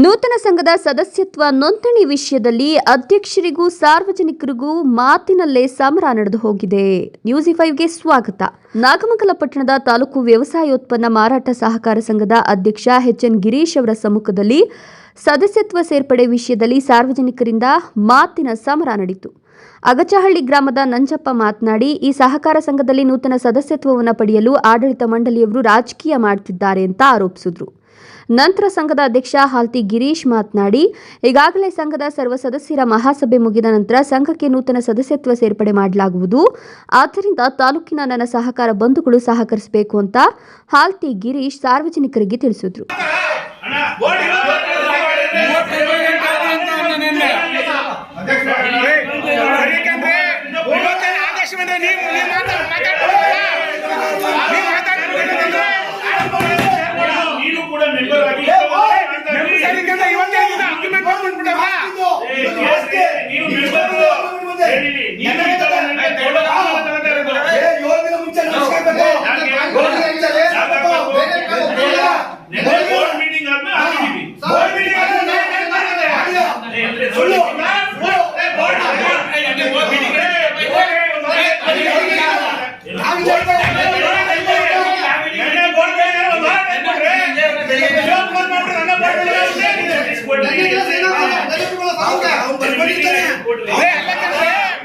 ನೂತನ ಸಂಘದ ಸದಸ್ಯತ್ವ ನೋಂದಣಿ ವಿಷಯದಲ್ಲಿ ಅಧ್ಯಕ್ಷರಿಗೂ ಸಾರ್ವಜನಿಕರಿಗೂ ಮಾತಿನಲ್ಲೇ ಸಮರ ನಡೆದು ಹೋಗಿದೆ. ನ್ಯೂಸ್5ಗೆ ಸ್ವಾಗತ. ನಾಗಮಂಗಲ ಪಟ್ಟಣದ ತಾಲೂಕು ವ್ಯವಸಾಯೋತ್ಪನ್ನ ಮಾರಾಟ ಸಹಕಾರ ಸಂಘದ ಅಧ್ಯಕ್ಷ ಎಚ್.ಎನ್. ಗಿರೀಶ್ ಅವರ ಸಮ್ಮುಖದಲ್ಲಿ ಸದಸ್ಯತ್ವ ಸೇರ್ಪಡೆ ವಿಷಯದಲ್ಲಿ ಸಾರ್ವಜನಿಕರಿಂದ ಮಾತಿನ ಸಮರ ನಡೆಯಿತು. ಅಗಚಹಳ್ಳಿ ಗ್ರಾಮದ ನಂಜಪ್ಪ ಮಾತನಾಡಿ, ಈ ಸಹಕಾರ ಸಂಘದಲ್ಲಿ ನೂತನ ಸದಸ್ಯತ್ವವನ್ನು ಪಡೆಯಲು ಆಡಳಿತ ಮಂಡಳಿಯವರು ರಾಜಕೀಯ ಮಾಡುತ್ತಿದ್ದಾರೆ ಅಂತ ಆರೋಪಿಸಿದರು. ನಂತರ ಸಂಘದ ಅಧ್ಯಕ್ಷ ಹಾಲ್ತಿ ಗಿರೀಶ್ ಮಾತನಾಡಿ, ಈಗಾಗಲೇ ಸಂಘದ ಸರ್ವ ಸದಸ್ಯರ ಮಹಾಸಭೆ ಮುಗಿದ ನಂತರ ಸಂಘಕ್ಕೆ ನೂತನ ಸದಸ್ಯತ್ವ ಸೇರ್ಪಡೆ ಮಾಡಲಾಗುವುದು. ಆದ್ದರಿಂದ ತಾಲೂಕಿನ ನನ್ನ ಸಹಕಾರ ಬಂಧುಗಳು ಸಹಕರಿಸಬೇಕು ಅಂತ ಹಾಲ್ತಿ ಗಿರೀಶ್ ಸಾರ್ವಜನಿಕರಿಗೆ ತಿಳಿಸಿದರು.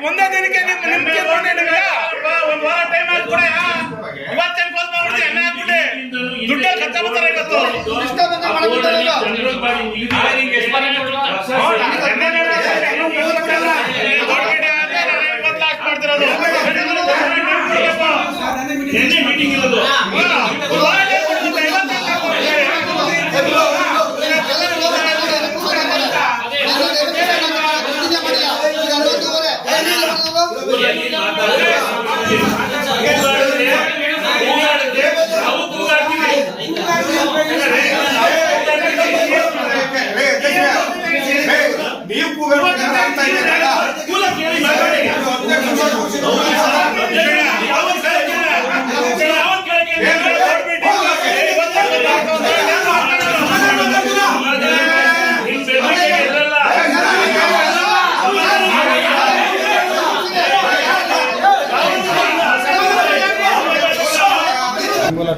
ಒಂದೇ ದಿನಕ್ಕೆ ದುಡ್ಡು ಖರ್ಚು ಮಾಡ್ತಾರೆ. ಮೀಟಿಂಗ್ ಇರೋದು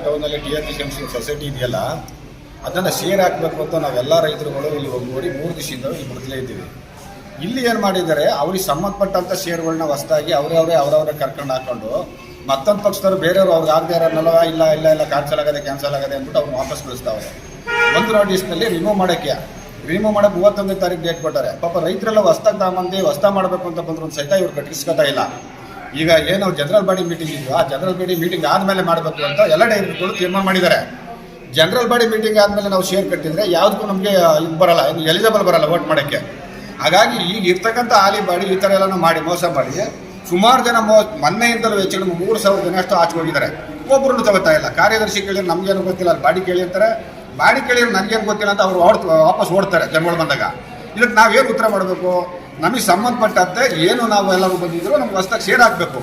ಟೌನ್ ಅಲ್ಲಿ ಟಿ.ಆರ್.ಪಿ. ಸೊಸೈಟಿ ಇದೆಯಲ್ಲ, ಅದನ್ನು ಶೇರ್ ಹಾಕಬೇಕು ಅಂತ ನಾವೆಲ್ಲ ರೈತರುಗಳು ಇಲ್ಲಿ ನೋಡಿ 3 ದಿವಸದಿಂದ ಇಲ್ಲಿ ಮೊದಲೇ ಇದ್ದೀವಿ. ಇಲ್ಲಿ ಏನು ಮಾಡಿದ್ದಾರೆ, ಅವ್ರಿಗೆ ಸಂಬಂಧಪಟ್ಟಂಥ ಶೇರ್ಗಳನ್ನ ಹೊಸದಾಗಿ ಅವರವರೇ ಕರ್ಕೊಂಡು ಹಾಕೊಂಡು ಮತ್ತೊಂದು ಪಕ್ಷದವರು ಬೇರೆಯವರು ಅವ್ರಿಗೆ ಆಗದೆ ಇರೋನಲ್ವ ಇಲ್ಲ ಕ್ಯಾನ್ಸಲ್ ಆಗದೆ ಅಂದ್ಬಿಟ್ಟು ಅವ್ರು ವಾಪಸ್ ಕಳಿಸ್ತಾವ್ರೆ. ಒಂದು ನೋಟಿಸ್ನಲ್ಲಿ ರಿಮೂವ್ ಮಾಡೋಕ್ಕೆ 31ನೇ ತಾರೀಕು ಡೇಟ್ ಕೊಟ್ಟಾರೆ. ಪಾಪ ರೈತರೆಲ್ಲ ಹೊಸ್ದಾಗಿ ಹೊಸ್ದಾಗಿ ಮಾಡಬೇಕು ಅಂತ ಬಂದ್ರು ಒಂದು ಸಹಿತ ಇವ್ರು ಕಟ್ಟಿಸ್ಕೊತಾ ಇಲ್ಲ. ಈಗ ಏನು ಜನರಲ್ ಬಾಡಿ ಮೀಟಿಂಗ್ ಇದ್ವು, ಆ ಜನರಲ್ ಬಾಡಿ ಮೀಟಿಂಗ್ ಆದಮೇಲೆ ಮಾಡಬೇಕು ಅಂತ ಎಲ್ಲ ಡೈರೆಕ್ಟರ್ಗಳು ತೀರ್ಮಾನ ಮಾಡಿದ್ದಾರೆ. ಜನರಲ್ ಬಾಡಿ ಮೀಟಿಂಗ್ ಆದಮೇಲೆ ನಾವು ಶೇರ್ ಕಟ್ಟಿದ್ರೆ ಯಾವುದಕ್ಕೂ ನಮಗೆ ಇದು ಬರಲ್ಲ, ಎಲಿಜಿಬಲ್ ಬರಲ್ಲ ವೋಟ್ ಮಾಡೋಕ್ಕೆ. ಹಾಗಾಗಿ ಈಗ ಇರ್ತಕ್ಕಂಥ ಆಲಿ ಬಾಡಿ ಈ ಥರ ಎಲ್ಲ ಮಾಡಿ ಮೋಸ ಮಾಡಿ ಸುಮಾರು ಜನ ಮೊನ್ನೆಯಿಂದಲೂ ಹೆಚ್ಚು 3,000 ಜನ ಅಷ್ಟು ಆಚೆ ಹೋಗಿದ್ದಾರೆ. ಒಬ್ಬರನ್ನು ತಗೋತಾ ಇಲ್ಲ. ಕಾರ್ಯದರ್ಶಿ ಕೇಳಿ ನಮಗೇನು ಗೊತ್ತಿಲ್ಲ, ಅಲ್ಲಿ ಬಾಡಿ ಕೇಳಿ ಅಂತಾರೆ. ಬಾಡಿ ಕೇಳಿ ನನಗೇನು ಗೊತ್ತಿಲ್ಲ ಅಂತ ಅವರು ವಾಪಸ್ ಓಡ್ತಾರೆ ಜನಗಳು ಬಂದಾಗ. ಇದಕ್ಕೆ ನಾವೇನು ಉತ್ತರ ಮಾಡಬೇಕು? ನಮಗೆ ಸಂಬಂಧಪಟ್ಟಂತೆ ಏನು ನಾವು ಎಲ್ಲರೂ ಬಂದಿದ್ರು ನಮ್ಗೆ ಹೊಸದಾಗಿ ಶೇರ್ ಹಾಕಬೇಕು.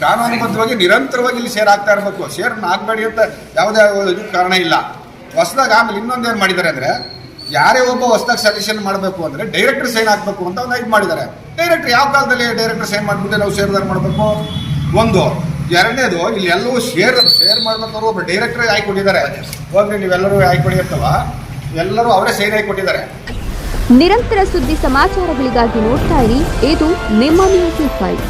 ಕಾನೂನುಬದ್ಧವಾಗಿ ನಿರಂತರವಾಗಿ ಇಲ್ಲಿ ಶೇರ್ ಆಗ್ತಾ ಇರಬೇಕು. ಶೇರ್ನ ಹಾಕಬೇಡಿ ಅಂತ ಯಾವುದೇ ಇದು ಕಾರಣ ಇಲ್ಲ. ಹೊಸದಾಗಿ ಆಮೇಲೆ ಇನ್ನೊಂದೇನು ಮಾಡಿದ್ದಾರೆ ಅಂದರೆ, ಯಾರೇ ಒಬ್ಬ ಹೊಸದಾಗಿ ಸಜೆಷನ್ ಮಾಡಬೇಕು ಅಂದರೆ ಡೈರೆಕ್ಟರ್ ಸೈನ್ ಹಾಕಬೇಕು ಅಂತ ಒಂದು ಇದು ಮಾಡಿದ್ದಾರೆ. ಡೈರೆಕ್ಟರ್ ಯಾವ ಕಾಲದಲ್ಲಿ ಡೈರೆಕ್ಟರ್ ಸೈನ್ ಮಾಡಿಬಿಟ್ಟು ನಾವು ಶೇರ್ದಾರ ಮಾಡಬೇಕು? ಒಂದು. ಎರಡನೇದು, ಇಲ್ಲಿ ಎಲ್ಲವೂ ಶೇರ್ ಮಾಡ್ಬೇಕಾದ್ರು ಒಬ್ಬ ಡೈರೆಕ್ಟರ್ ಆಯ್ಕೆ ಕೊಟ್ಟಿದ್ದಾರೆ. ಹೋಗ್ರಿ ನೀವೆಲ್ಲರೂ ಆಯ್ಕೆ ಕೊಡಿ ಅಂತವ, ಎಲ್ಲರೂ ಅವರೇ ಸೈನ್ ಆಯ್ಕೆ ಕೊಟ್ಟಿದ್ದಾರೆ. ನಿರಂತರ ಸುದ್ದಿ ಸಮಾಚಾರಗಳಿಗಾಗಿ ನೋಡ್ತಾ ಇರಿ, ಇದು ನಿಮ್ಮ ನ್ಯೂಸ್5.